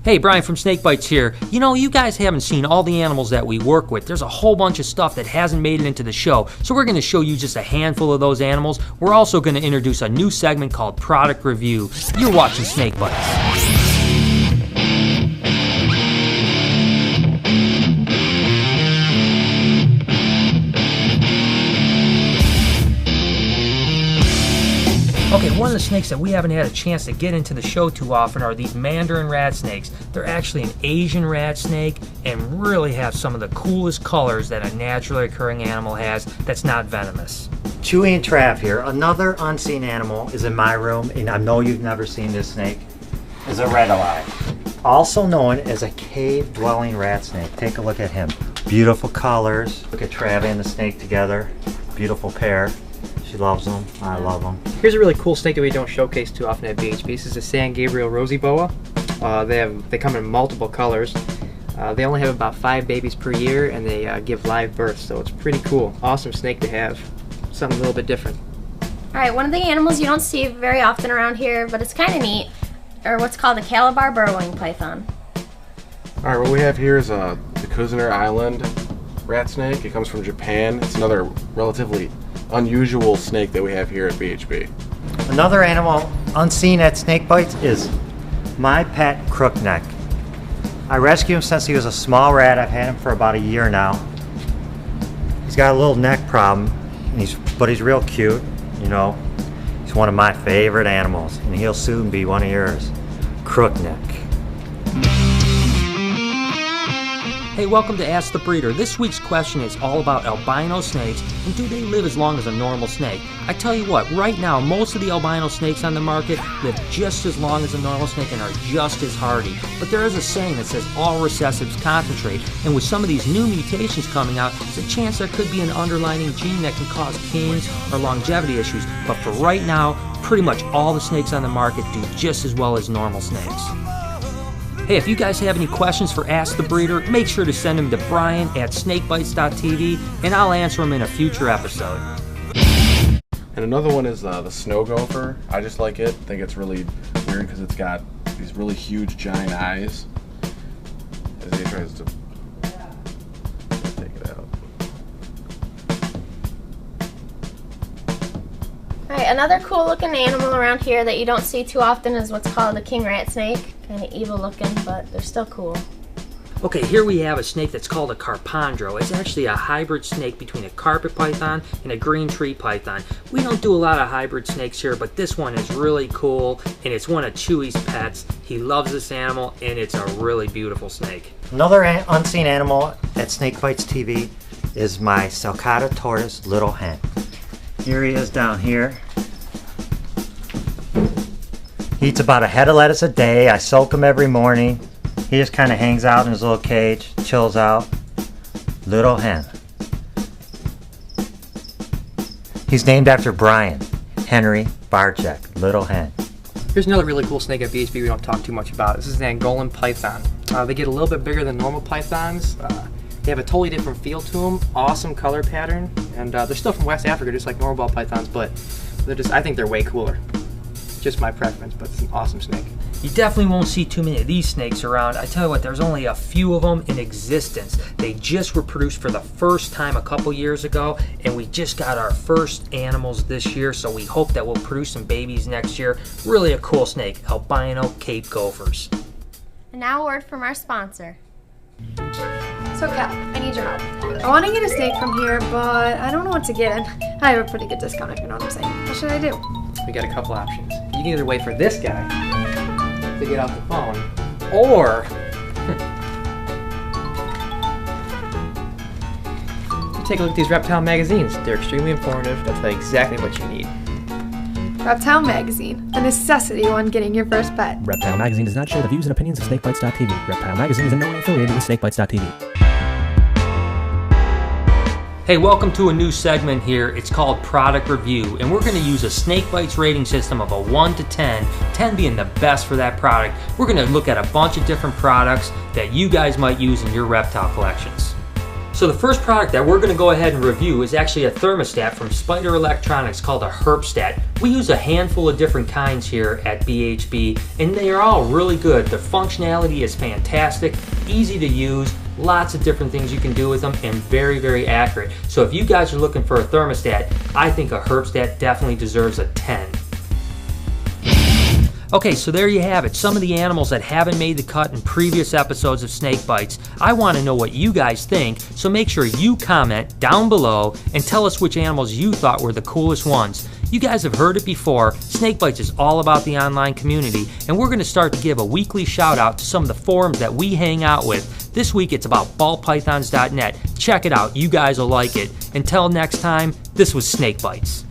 Hey, Brian from SnakeBytes here. You know, you guys haven't seen all the animals that we work with. There's a whole bunch of stuff that hasn't made it into the show, so we're going to show you just a handful of those animals. We're also going to introduce a new segment called Product Review. You're watching SnakeBytes. Okay, one of the snakes that we haven't had a chance to get into the show too often are these Mandarin rat snakes. They're actually an Asian rat snake and really have some of the coolest colors that a naturally occurring animal has that's not venomous. Chewy and Trav here. Another unseen animal is in my room, and I know you've never seen this snake, is a red eye. Also known as a cave-dwelling rat snake. Take a look at him. Beautiful colors. Look at Trav and the snake together. Beautiful pair. She loves them. I love them. Here's a really cool snake that we don't showcase too often at BHB. This is a San Gabriel rosy boa. They come in multiple colors. They only have about 5 babies per year, and they give live birth, so it's pretty cool. Awesome snake to have. Something a little bit different. Alright, one of the animals you don't see very often around here, but it's kind of neat, or what's called a Calabar burrowing python. Alright, what we have here is the Kuzener Island rat snake. It comes from Japan. It's another relatively unusual snake that we have here at BHB. Another animal unseen at SnakeBytes is my pet crookneck. I rescued him since he was a small rat. I've had him for about a year now. He's got a little neck problem, but he's real cute, you know. He's one of my favorite animals, and he'll soon be one of yours. Crookneck. Hey, welcome to Ask the Breeder. This week's question is all about albino snakes and do they live as long as a normal snake? I tell you what, right now most of the albino snakes on the market live just as long as a normal snake and are just as hardy. But there is a saying that says all recessives concentrate, and with some of these new mutations coming out, there's a chance there could be an underlying gene that can cause canes or longevity issues. But for right now, pretty much all the snakes on the market do just as well as normal snakes. Hey, if you guys have any questions for Ask the Breeder, make sure to send them to Brian at SnakeBytesTV, and I'll answer them in a future episode. And another one is the snow gopher. I just like it. I think it's really weird because it's got these really huge giant eyes as he tries to take it out. Alright, another cool looking animal around here that you don't see too often is what's called a king rat snake. Kind of evil looking, but they're still cool. Okay, here we have a snake that's called a carpandro. It's actually a hybrid snake between a carpet python and a green tree python. We don't do a lot of hybrid snakes here, but this one is really cool, and it's one of Chewy's pets. He loves this animal, and it's a really beautiful snake. Another unseen animal at SnakeBytesTV is my sulcata tortoise little hen. Here he is down here. He eats about a head of lettuce a day. I soak him every morning. He just kind of hangs out in his little cage, chills out. Little hen. He's named after Brian Henry Barczyk, little hen. Here's another really cool snake at BHB we don't talk too much about. This is an Angolan python. They get a little bit bigger than normal pythons. They have a totally different feel to them. Awesome color pattern, and they're still from West Africa, just like normal ball pythons, but I think they're way cooler. Just my preference, but it's an awesome snake. You definitely won't see too many of these snakes around. I tell you what, there's only a few of them in existence. They just were produced for the first time a couple years ago, and we just got our first animals this year, so we hope that we'll produce some babies next year. Really a cool snake, albino Cape gophers. And now a word from our sponsor. So Cal, I need your help. I want to get a snake from here, but I don't know what to get. I have a pretty good discount if you know what I'm saying. What should I do? We got a couple options. You can either wait for this guy to get off the phone, or you take a look at these reptile magazines. They're extremely informative. They'll tell you exactly what you need. Reptile Magazine, a necessity when getting your first pet. Reptile Magazine does not share the views and opinions of SnakeBytes.tv. Reptile Magazine is in no way affiliated with SnakeBytes.tv. Hey, welcome to a new segment here. It's called Product Review, and we're going to use a SnakeBytes rating system of a 1 to 10, 10 being the best for that product. We're going to look at a bunch of different products that you guys might use in your reptile collections. So the first product that we're going to go ahead and review is actually a thermostat from Spider Electronics called a Herpstat. We use a handful of different kinds here at BHB, and they are all really good. The functionality is fantastic, easy to use, lots of different things you can do with them, and very, very accurate. So if you guys are looking for a thermostat, I think a Herpstat definitely deserves a 10. Okay, so there you have it. Some of the animals that haven't made the cut in previous episodes of Snake Bites. I want to know what you guys think, so make sure you comment down below and tell us which animals you thought were the coolest ones. You guys have heard it before, Snake Bites is all about the online community, and we're going to start to give a weekly shout out to some of the forums that we hang out with. This week it's about ballpythons.net. Check it out, you guys will like it. Until next time, this was Snake Bites.